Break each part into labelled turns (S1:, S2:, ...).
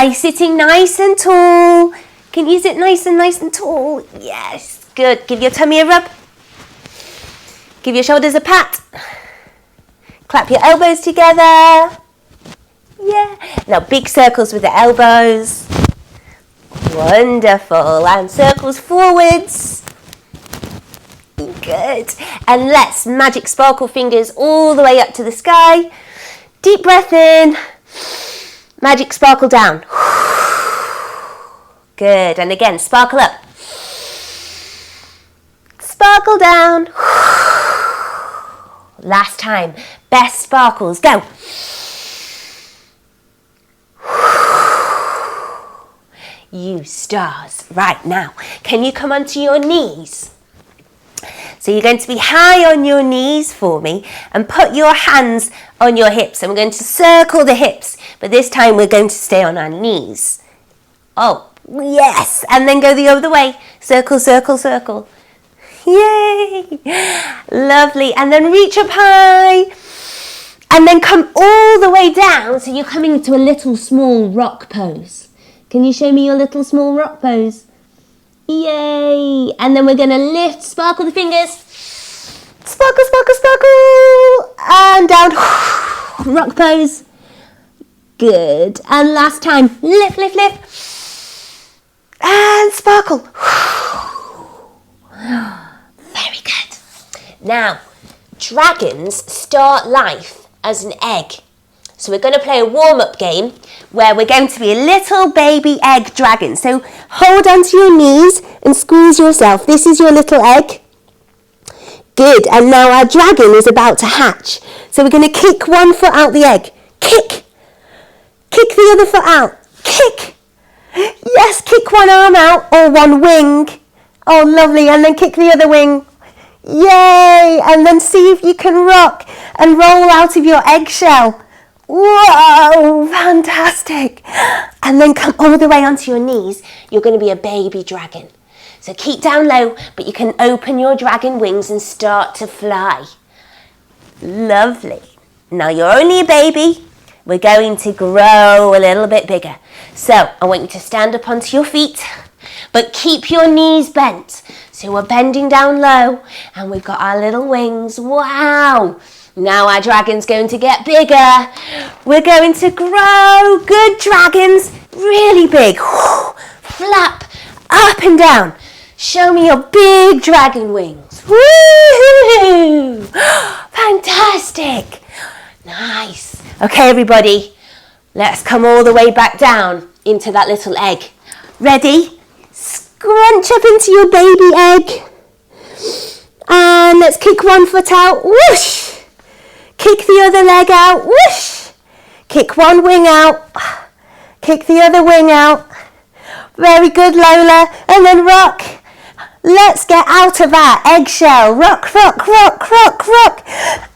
S1: By sitting nice and tall. Can you sit nice and tall? Yes, good. Give your tummy a rub. Give your shoulders a pat. Clap your elbows together. Yeah. Now big circles with the elbows. Wonderful. And circles forwards. Good. And let's magic sparkle fingers all the way up to the sky. Deep breath in. Magic sparkle down. Good. And again, sparkle up. Sparkle down. Last time. Best sparkles. Go. You stars. Right, now, can you come onto your knees? So you're going to be high on your knees for me and put your hands on your hips. And we're going to circle the hips, but this time we're going to stay on our knees. Oh, yes. And then go the other way. Circle, circle, circle. Yay. Lovely. And then reach up high. And then come all the way down. So you're coming into a little small rock pose. Can you show me your little small rock pose? Yay! And then we're going to lift, sparkle the fingers. Sparkle, sparkle, sparkle. And down. Rock pose. Good. And last time. Lift, lift, lift. And sparkle. Very good. Now, dragons start life as an egg. So we're going to play a warm-up game where we're going to be a little baby egg dragon. So hold onto your knees and squeeze yourself. This is your little egg. Good. And now our dragon is about to hatch. So we're going to kick one foot out the egg. Kick. Kick the other foot out. Kick. Yes, kick one arm out or one wing. Oh, lovely. And then kick the other wing. Yay. And then see if you can rock and roll out of your eggshell. Whoa, fantastic. And then come all the way onto your knees. You're going to be a baby dragon. So keep down low, but you can open your dragon wings and start to fly. Lovely. Now you're only a baby. We're going to grow a little bit bigger. So I want you to stand up onto your feet, but keep your knees bent. So we're bending down low and we've got our little wings. Wow. Now our dragon's going to get bigger. We're going to grow. Good dragons. Really big. Flap up and down. Show me your big dragon wings. Woo-hoo! Fantastic. Nice. Okay, everybody. Let's come all the way back down into that little egg. Ready? Scrunch up into your baby egg. And let's kick one foot out. Whoosh. Kick the other leg out. Whoosh. Kick one wing out. Kick the other wing out. Very good, Lola. And then rock. Let's get out of our eggshell. Rock, rock, rock, rock, rock.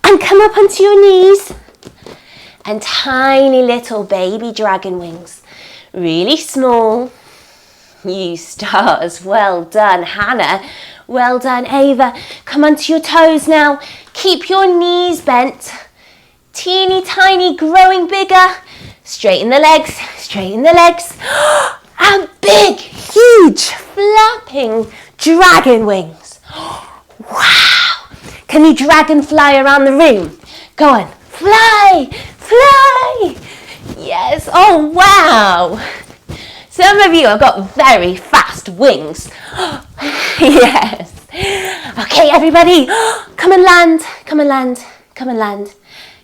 S1: And come up onto your knees. And tiny little baby dragon wings. Really small. You stars. Well done, Hannah. Well done, Ava. Come onto your toes now. Keep your knees bent. Teeny tiny, growing bigger. Straighten the legs, straighten the legs. And big, huge, flapping dragon wings. Wow. Can you dragon fly around the room? Go on. Fly, fly. Yes. Oh, wow. Some of you have got very fast wings. Yes. Okay, everybody. Come and land. Come and land. Come and land.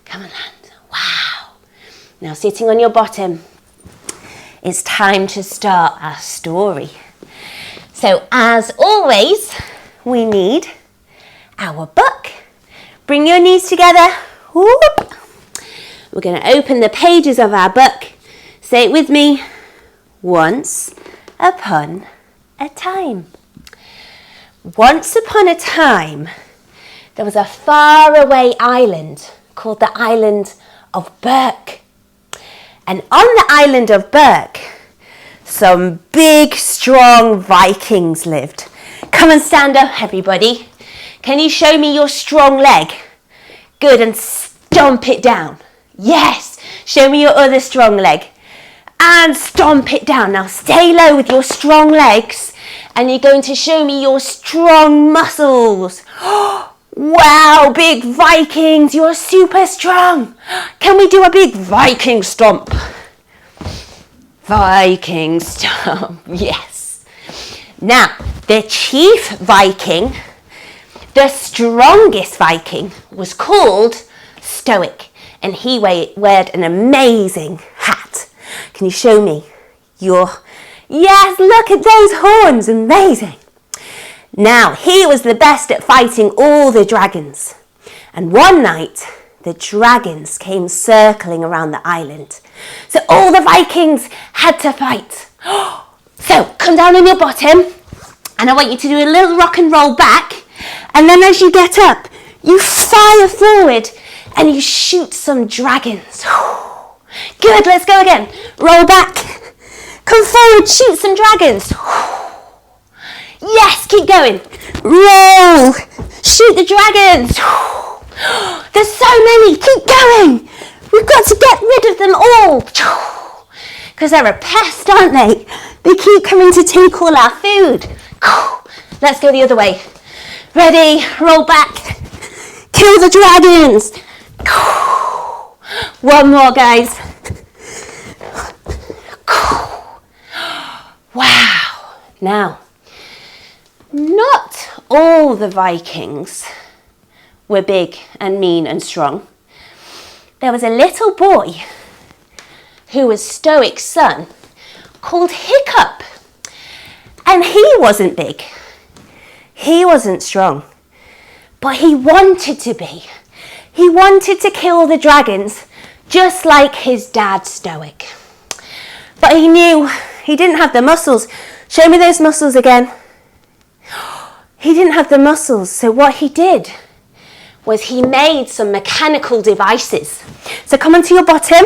S1: Come and land. Wow. Now sitting on your bottom, it's time to start our story. So as always, we need our book. Bring your knees together. Whoop. We're going to open the pages of our book. Say it with me. Once upon a time. Once upon a time, there was a faraway island called the island of Berk. And on the island of Berk, some big, strong Vikings lived. Come and stand up, everybody. Can you show me your strong leg? Good, and stomp it down. Yes, show me your other strong leg. and stomp it down. Now stay low with your strong legs and you're going to show me your strong muscles. Wow, big Vikings, you're super strong. Can we do a big Viking stomp? Viking stomp, yes. Now, the chief Viking, the strongest Viking, was called Stoic, and he wore an amazing hat. Can you show me your... Yes, look at those horns, amazing. Now, he was the best at fighting all the dragons. And one night, the dragons came circling around the island. So all the Vikings had to fight. So, come down on your bottom, and I want you to do a little rock and roll back. And then as you get up, you fire forward and you shoot some dragons. Good, let's go again. Roll back, come forward, shoot some dragons. Yes, keep going. Roll, shoot the dragons. There's so many, keep going. We've got to get rid of them all. Because they're a pest, aren't they? They keep coming to take all our food. Let's go the other way. Ready, roll back. Kill the dragons. One more, guys. Wow. Now, not all the Vikings were big and mean and strong. There was a little boy who was Stoic's son called Hiccup. And he wasn't big. He wasn't strong. But he wanted to be. He wanted to kill the dragons just like his dad Stoic. But he knew he didn't have the muscles. Show me those muscles again. He didn't have the muscles, so what he did was he made some mechanical devices. So come onto your bottom.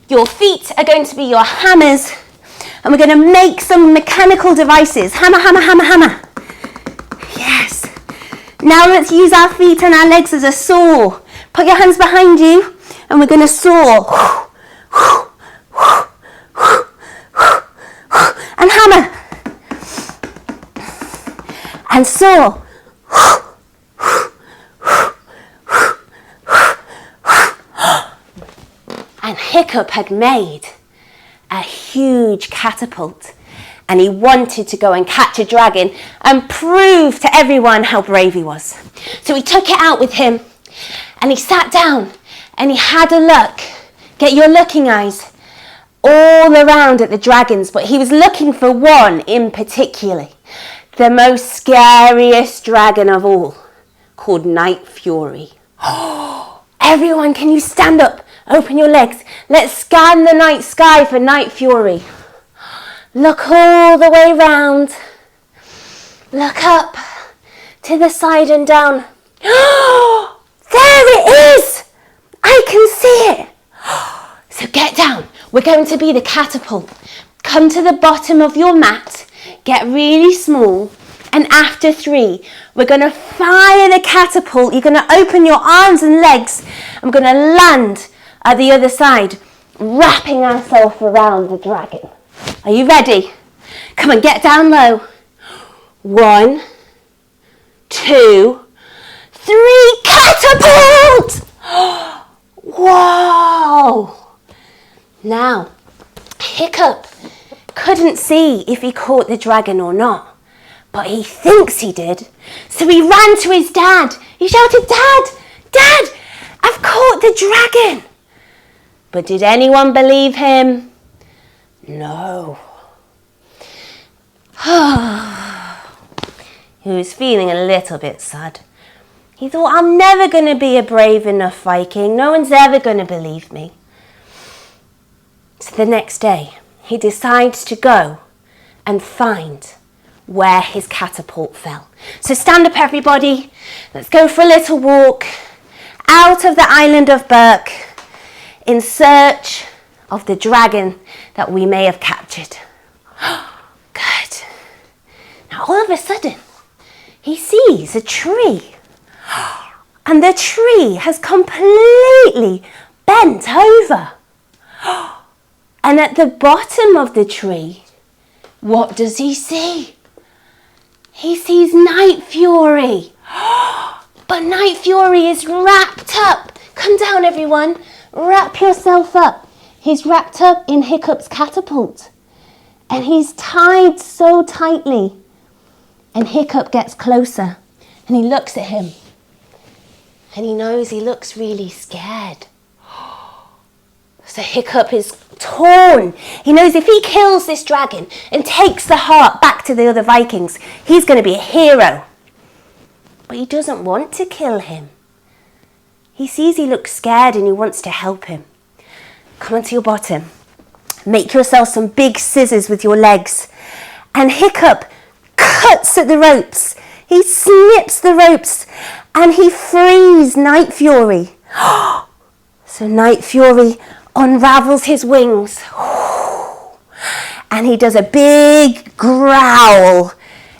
S1: Your feet are going to be your hammers, and we're going to make some mechanical devices. Hammer, hammer, hammer, hammer. Yes. Now let's use our feet and our legs as a saw. Put your hands behind you, and we're going to saw. And hammer. And saw. And Hiccup had made a huge catapult, and he wanted to go and catch a dragon and prove to everyone how brave he was. So he took it out with him, and he sat down and he had a look. Get your looking eyes all around at the dragons, but he was looking for one in particular. The most scariest dragon of all, called Night Fury. Everyone, can you stand up? Open your legs. Let's scan the night sky for Night Fury. Look all the way round. Look up to the side and down. There it is! I can see it. So get down. We're going to be the catapult. Come to the bottom of your mat. Get really small, and after 3, we're going to fire the catapult. You're going to open your arms and legs. I'm going to land at the other side, wrapping ourselves around the dragon. Are you ready? Come on, get down low. 1, 2, 3, catapult! Whoa! Now, Hiccup couldn't see if he caught the dragon or not, but he thinks he did. So he ran to his dad. He shouted, "Dad! Dad! I've caught the dragon!" But did anyone believe him? No. He was feeling a little bit sad. He thought, I'm never going to be a brave enough Viking. No one's ever going to believe me. So the next day, he decides to go and find where his catapult fell. So stand up, everybody. Let's go for a little walk out of the island of Berk in search of the dragon that we may have captured. Good. Now all of a sudden, he sees a tree. And the tree has completely bent over. And at the bottom of the tree, what does he see? He sees Night Fury. But Night Fury is wrapped up. Come down, everyone. Wrap yourself up. He's wrapped up in Hiccup's catapult. And he's tied so tightly. And Hiccup gets closer. And he looks at him. And he knows he looks really scared. So Hiccup is torn. He knows if he kills this dragon and takes the heart back to the other Vikings, he's going to be a hero. But he doesn't want to kill him. He sees he looks scared and he wants to help him. Come onto your bottom. Make yourself some big scissors with your legs. And Hiccup cuts at the ropes. He snips the ropes and he frees Night Fury. So Night Fury unravels his wings. And he does a big growl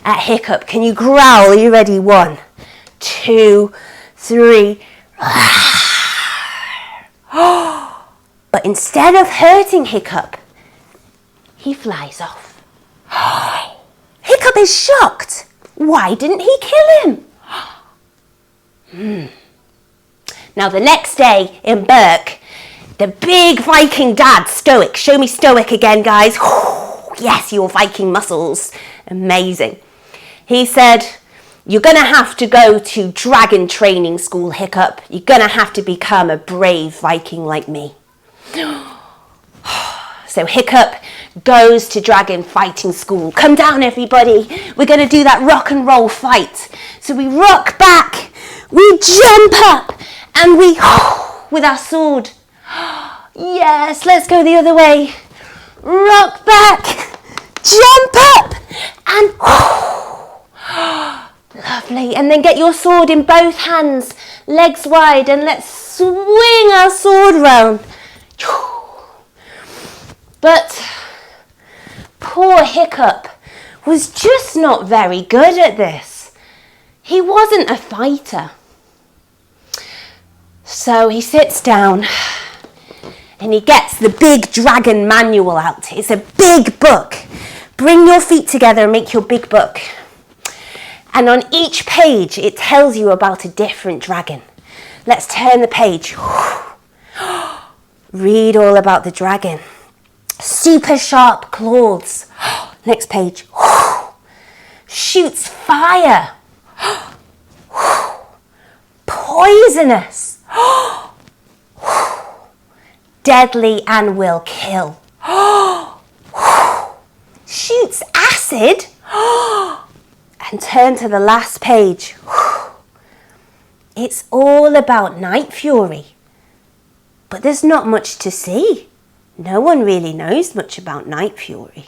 S1: at Hiccup. Can you growl? Are you ready? 1, 2, 3. But instead of hurting Hiccup, he flies off. Hiccup is shocked. Why didn't he kill him? Now the next day in Berk, the big Viking dad, Stoic. Show me Stoic again, guys. Yes, your Viking muscles. Amazing. He said, you're going to have to go to dragon training school, Hiccup. You're going to have to become a brave Viking like me. So Hiccup goes to dragon fighting school. Come down, everybody. We're going to do that rock and roll fight. So we rock back, we jump up, and we, with our sword. Yes, let's go the other way. Rock back, jump up, and lovely. And then get your sword in both hands, legs wide, and let's swing our sword round. But poor Hiccup was just not very good at this. He wasn't a fighter. So he sits down and he gets the big dragon manual out. It's a big book. Bring your feet together and make your big book. And on each page, it tells you about a different dragon. Let's turn the page. Read all about the dragon. Super sharp claws. Next page. Shoots fire. Poisonous. Deadly and will kill. Shoots acid. And turn to the last page. It's all about Night Fury. But there's not much to see. No one really knows much about Night Fury.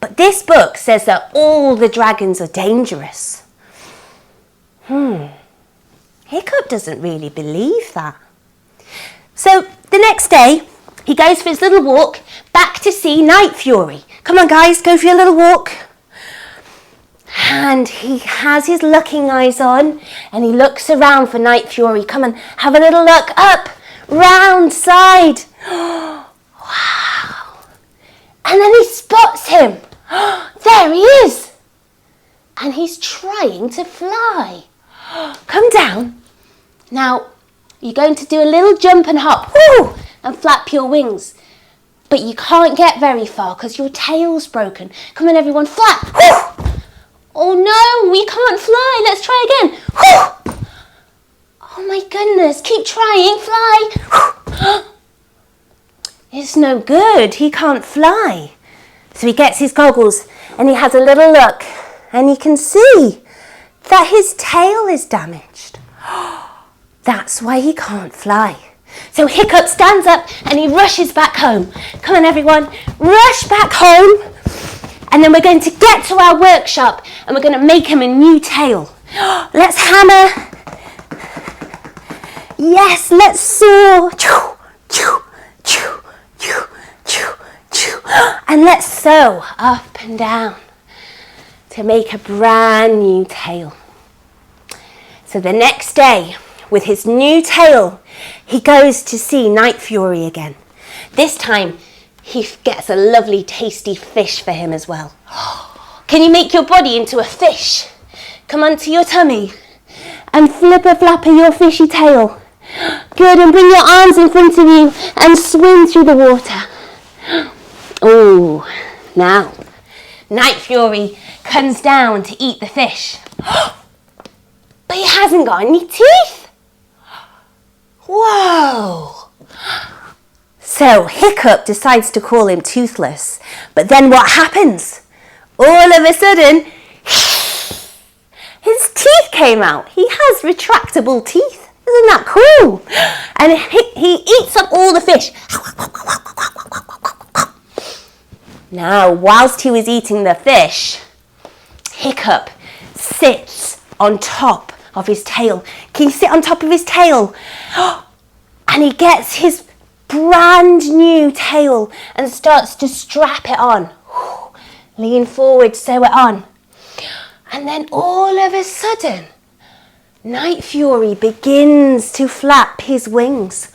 S1: But this book says that all the dragons are dangerous. Hiccup doesn't really believe that. So the next day, he goes for his little walk back to see Night Fury. Come on, guys, go for your little walk. And he has his looking eyes on and he looks around for Night Fury. Come on, have a little look up, round, side. Wow. And then he spots him. There he is. And he's trying to fly. Come down. Now, you're going to do a little jump and hop. Woo! And flap your wings. But you can't get very far because your tail's broken. Come on, everyone, flap. Woo! Oh no, we can't fly. Let's try again. Woo! Oh my goodness, keep trying, fly. It's no good, he can't fly. So he gets his goggles and he has a little look and he can see that his tail is damaged. That's why he can't fly. So Hiccup stands up and he rushes back home. Come on, everyone, rush back home. And then we're going to get to our workshop and we're going to make him a new tail. Let's hammer. Yes, let's saw. And let's sew up and down to make a brand new tail. So the next day, with his new tail, he goes to see Night Fury again. This time, he gets a lovely tasty fish for him as well. Can you make your body into a fish? Come onto your tummy and flipper-flapper your fishy tail. Good, and bring your arms in front of you and swim through the water. Oh, now Night Fury comes down to eat the fish. But he hasn't got any teeth. Whoa. So Hiccup decides to call him Toothless. But then what happens? All of a sudden, his teeth came out. He has retractable teeth. Isn't that cool? And he eats up all the fish. Now, whilst he was eating the fish, Hiccup sits on top of his tail. Can you sit on top of his tail? And he gets his brand new tail and starts to strap it on. Lean forward, sew it on. And then all of a sudden, Night Fury begins to flap his wings.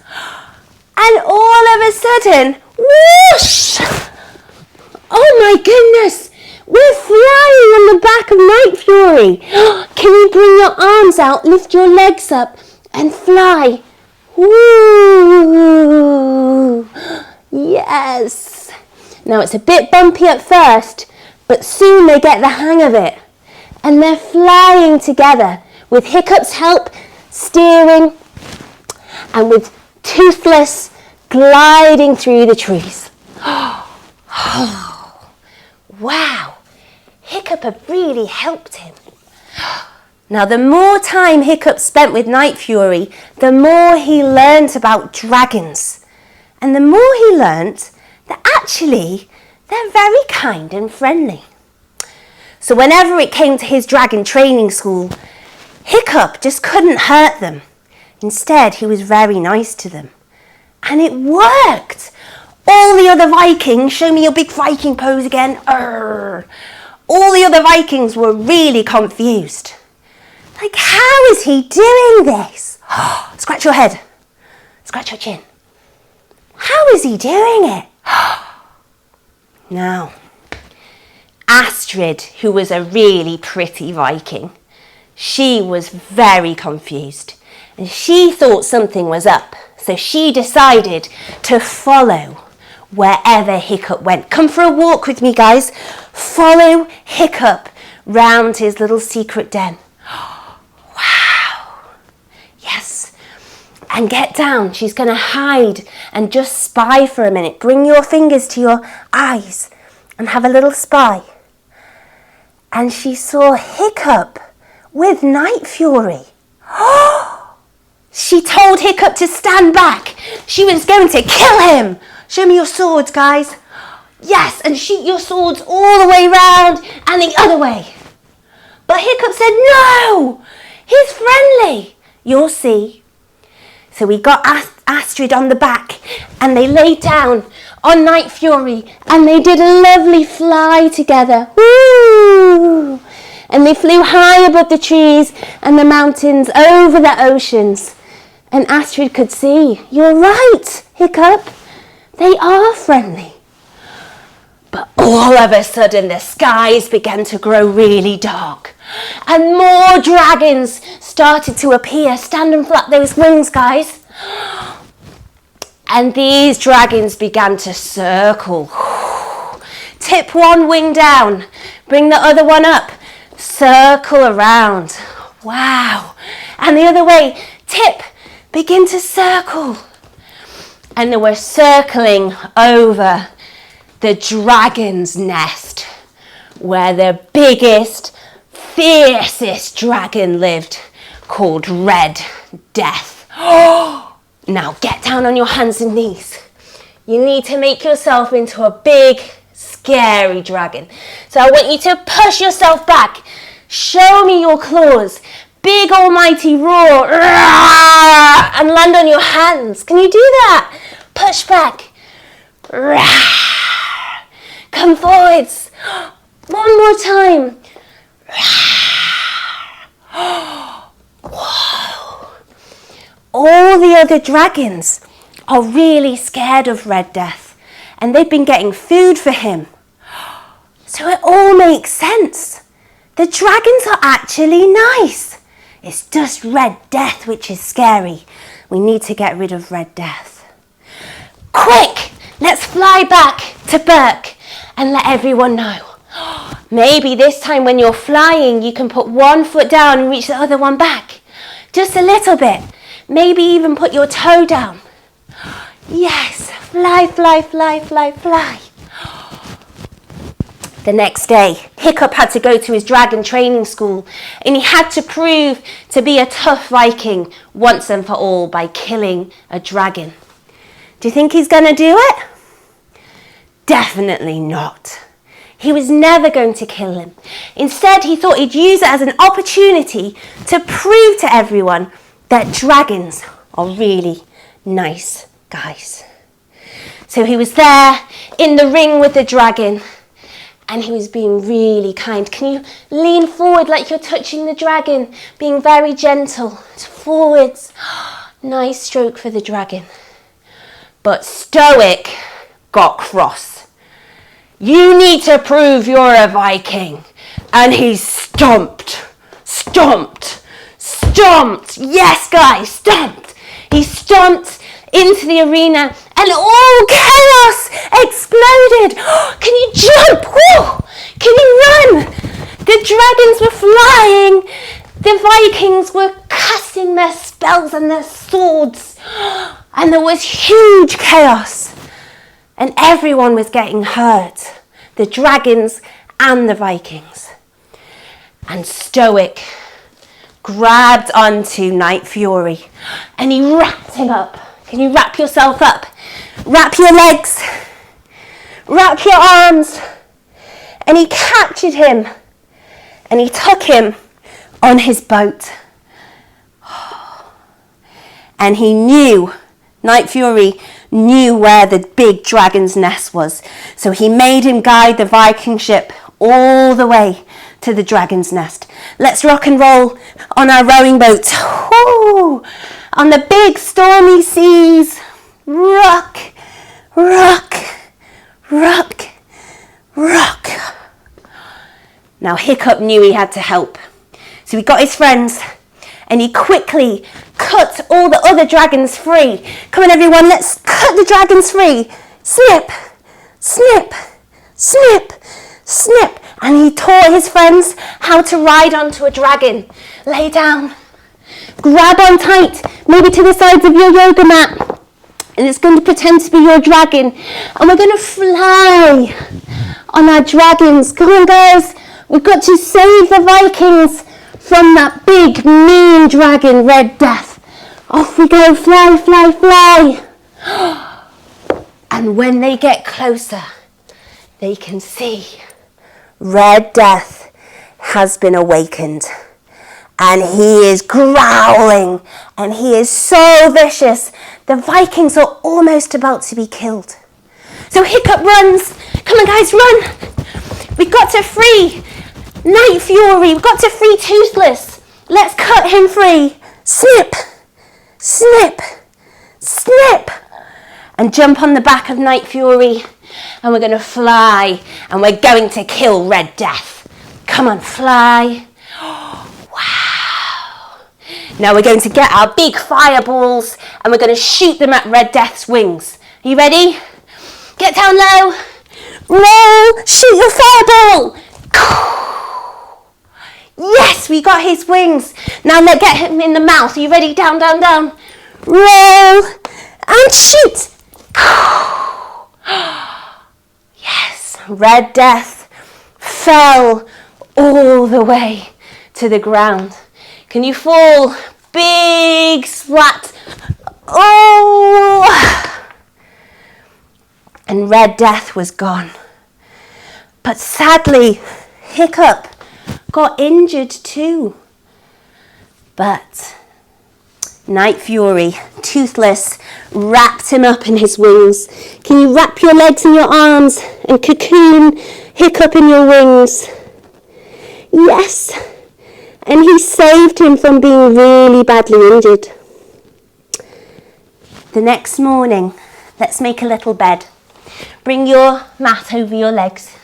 S1: And all of a sudden, whoosh! Oh my goodness! We're flying on the back of Night Fury. Can you bring your arms out, lift your legs up and fly? Woo! Yes! Now it's a bit bumpy at first, but soon they get the hang of it. And they're flying together with Hiccup's help, steering, and with Toothless gliding through the trees. Wow! Hiccup had really helped him. Now, the more time Hiccup spent with Night Fury, the more he learnt about dragons. And the more he learnt that actually they're very kind and friendly. So whenever it came to his dragon training school, Hiccup just couldn't hurt them. Instead, he was very nice to them. And it worked! All the other Vikings, show me your big Viking pose again. All the other Vikings were really confused. Like, how is he doing this? Scratch your head. Scratch your chin. How is he doing it? Now, Astrid, who was a really pretty Viking, she was very confused. And she thought something was up. So she decided to follow wherever Hiccup went. Come for a walk with me, guys. Follow Hiccup round his little secret den. Wow. Yes. And get down. She's going to hide and just spy for a minute. Bring your fingers to your eyes and have a little spy. And she saw Hiccup with Night Fury. She told Hiccup to stand back. She was going to kill him. Show me your swords, guys. Yes, and shoot your swords all the way round and the other way. But Hiccup said, no, he's friendly. You'll see. So we got Astrid on the back and they laid down on Night Fury and they did a lovely fly together. Woo! And they flew high above the trees and the mountains over the oceans. And Astrid could see, you're right, Hiccup. They are friendly. But all of a sudden the skies began to grow really dark. And more dragons started to appear. Stand and flap those wings, guys. And these dragons began to circle. Tip one wing down. Bring the other one up. Circle around. Wow. And the other way. Tip. Begin to circle. And they were circling over the dragon's nest, where the biggest, fiercest dragon lived, called Red Death. Now get down on your hands and knees. You need to make yourself into a big, scary dragon. So I want you to push yourself back. Show me your claws. Big almighty roar and land on your hands. Can you do that? Push back. Come forwards. One more time. Whoa. All the other dragons are really scared of Red Death. and they've been getting food for him. So it all makes sense. The dragons are actually nice. It's just Red Death which is scary. We need to get rid of Red Death. Quick, let's fly back to Berk and let everyone know. Maybe this time when you're flying, you can put one foot down and reach the other one back. Just a little bit. Maybe even put your toe down. Yes, fly, fly, fly, fly, fly. The next day, Hiccup had to go to his dragon training school, and he had to prove to be a tough Viking once and for all by killing a dragon. Do you think he's going to do it? Definitely not. He was never going to kill him. Instead, he thought he'd use it as an opportunity to prove to everyone that dragons are really nice guys. So he was there in the ring with the dragon, and he was being really kind. Can you lean forward like you're touching the dragon, being very gentle, forwards. Nice stroke for the dragon. But Stoic got cross. You need to prove you're a Viking. And he stomped. Yes, guys, stomped. He stomped into the arena and all chaos exploded. Can you jump? Whoa. Can you run? The dragons were flying. The Vikings were casting their spells and their swords. And there was huge chaos. And everyone was getting hurt. The dragons and the Vikings. And Stoic grabbed onto Night Fury and he wrapped him up. Can you wrap yourself up? Wrap your legs. Wrap your arms. And he captured him and he took him on his boat. And he knew, Night Fury knew where the big dragon's nest was. So he made him guide the Viking ship all the way to the dragon's nest. Let's rock and roll on our rowing boat. Woo! On the big stormy seas. Rock, rock, rock, rock. Now Hiccup knew he had to help. So he got his friends and he quickly cut all the other dragons free. Come on everyone, let's cut the dragons free. Snip, snip, snip, snip. And he taught his friends how to ride onto a dragon. Lay down. Grab on tight, maybe to the sides of your yoga mat. And it's going to pretend to be your dragon. And we're going to fly on our dragons. Come on guys, we've got to save the Vikings from that big mean dragon, Red Death. Off we go, fly, fly, fly. And when they get closer, they can see Red Death has been awakened. And he is growling. And he is so vicious. The Vikings are almost about to be killed. So Hiccup runs. Come on guys, run. We've got to free Night Fury. We've got to free Toothless. Let's cut him free. Snip, snip, snip. And jump on the back of Night Fury. And we're going to fly. And we're going to kill Red Death. Come on, fly. Wow. Now we're going to get our big fireballs. And we're going to shoot them at Red Death's wings. Are you ready? Get down low. Roll. Shoot your fireball. Yes, we got his wings. Now let's get him in the mouth. Are you ready? Down, down, down. Roll and shoot. Yes, Red Death fell all the way to the ground. Can you fall? Big splat. Oh! And Red Death was gone. But sadly, Hiccup got injured too. But Night Fury, Toothless, wrapped him up in his wings. Can you wrap your legs and your arms and cocoon Hiccup in your wings? Yes. And he saved him from being really badly injured. The next morning, let's make a little bed. Bring your mat over your legs.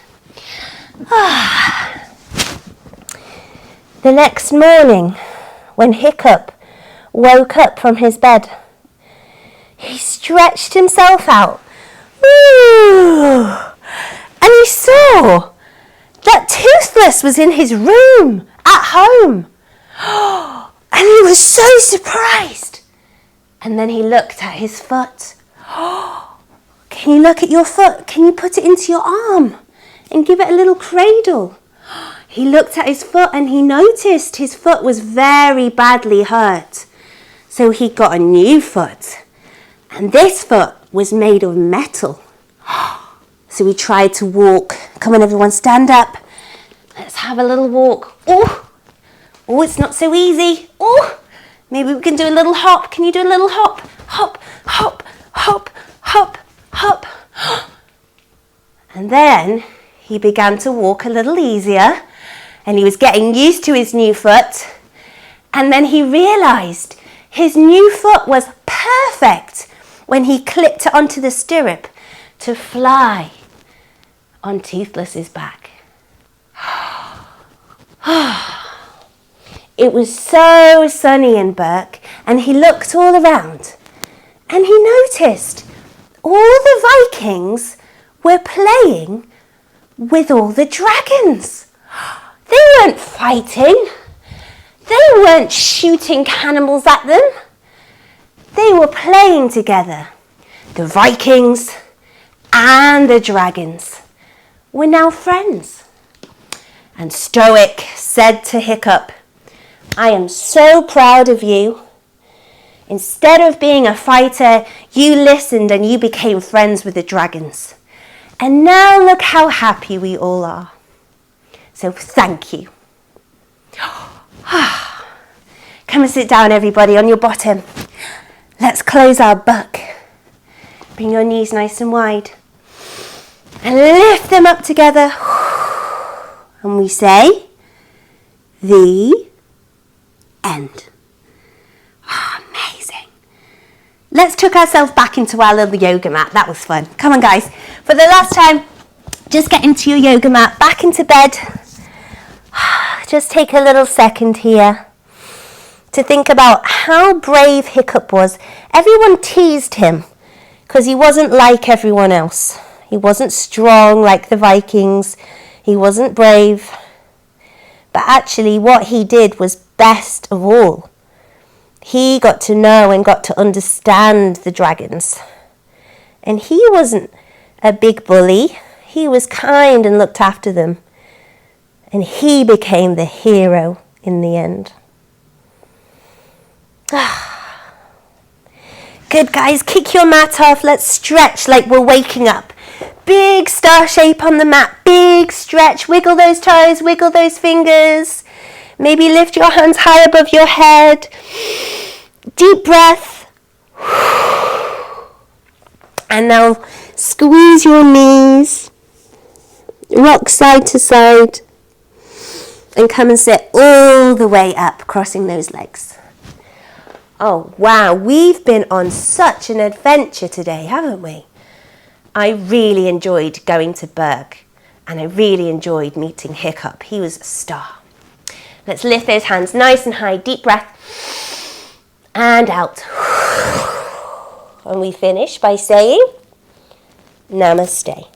S1: The next morning, when Hiccup woke up from his bed, he stretched himself out. Ooh, and he saw that Toothless was in his room at home. And he was so surprised. And then he looked at his foot. Can you look at your foot? Can you put it into your arm and give it a little cradle? He looked at his foot and he noticed his foot was very badly hurt. So he got a new foot. And this foot was made of metal. So he tried to walk. Come on, everyone, stand up. Let's have a little walk. Oh, it's not so easy. Oh, maybe we can do a little hop. Can you do a little hop? Hop, hop, hop, hop, hop. And then he began to walk a little easier, and he was getting used to his new foot. And then he realized his new foot was perfect when he clipped it onto the stirrup to fly on Toothless's back. It was so sunny in Berk, and he looked all around, and he noticed all the Vikings were playing with all the dragons. They weren't fighting. They weren't shooting cannonballs at them. They were playing together. The Vikings and the dragons were now friends. And Stoic said to Hiccup, I am so proud of you. Instead of being a fighter, you listened and you became friends with the dragons. And now look how happy we all are. So thank you. Come and sit down, everybody, on your bottom. Let's close our book. Bring your knees nice and wide. And lift them up together. And we say, the end. Amazing. Let's tuck ourselves back into our little yoga mat. That was fun. Come on, guys. For the last time, just get into your yoga mat, back into bed. Just take a little second here to think about how brave Hiccup was. Everyone teased him because he wasn't like everyone else. He wasn't strong like the Vikings. He wasn't brave. But actually what he did was best of all. He got to know and got to understand the dragons. And he wasn't a big bully. He was kind and looked after them. And he became the hero in the end. Good, guys. Kick your mat off. Let's stretch like we're waking up. Big star shape on the mat. Big stretch. Wiggle those toes. Wiggle those fingers. Maybe lift your hands high above your head. Deep breath. And now squeeze your knees. Rock side to side. And come and sit all the way up, crossing those legs. Oh, wow. We've been on such an adventure today, haven't we? I really enjoyed going to Berk, and I really enjoyed meeting Hiccup. He was a star. Let's lift those hands nice and high. Deep breath. And out. And we finish by saying, Namaste.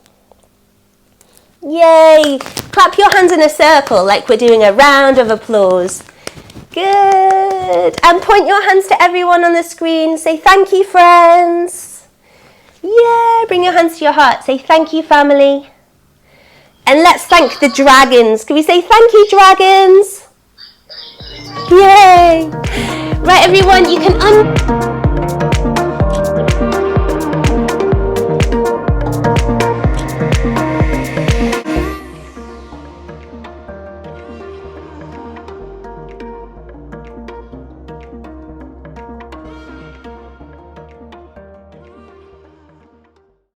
S1: Yay! Clap your hands in a circle like we're doing a round of applause. Good. And point your hands to everyone on the screen. Say thank you, friends. Yeah, bring your hands to your heart. Say thank you, family. And let's thank the dragons. Can we say thank you, dragons? Yay. Right, everyone, you can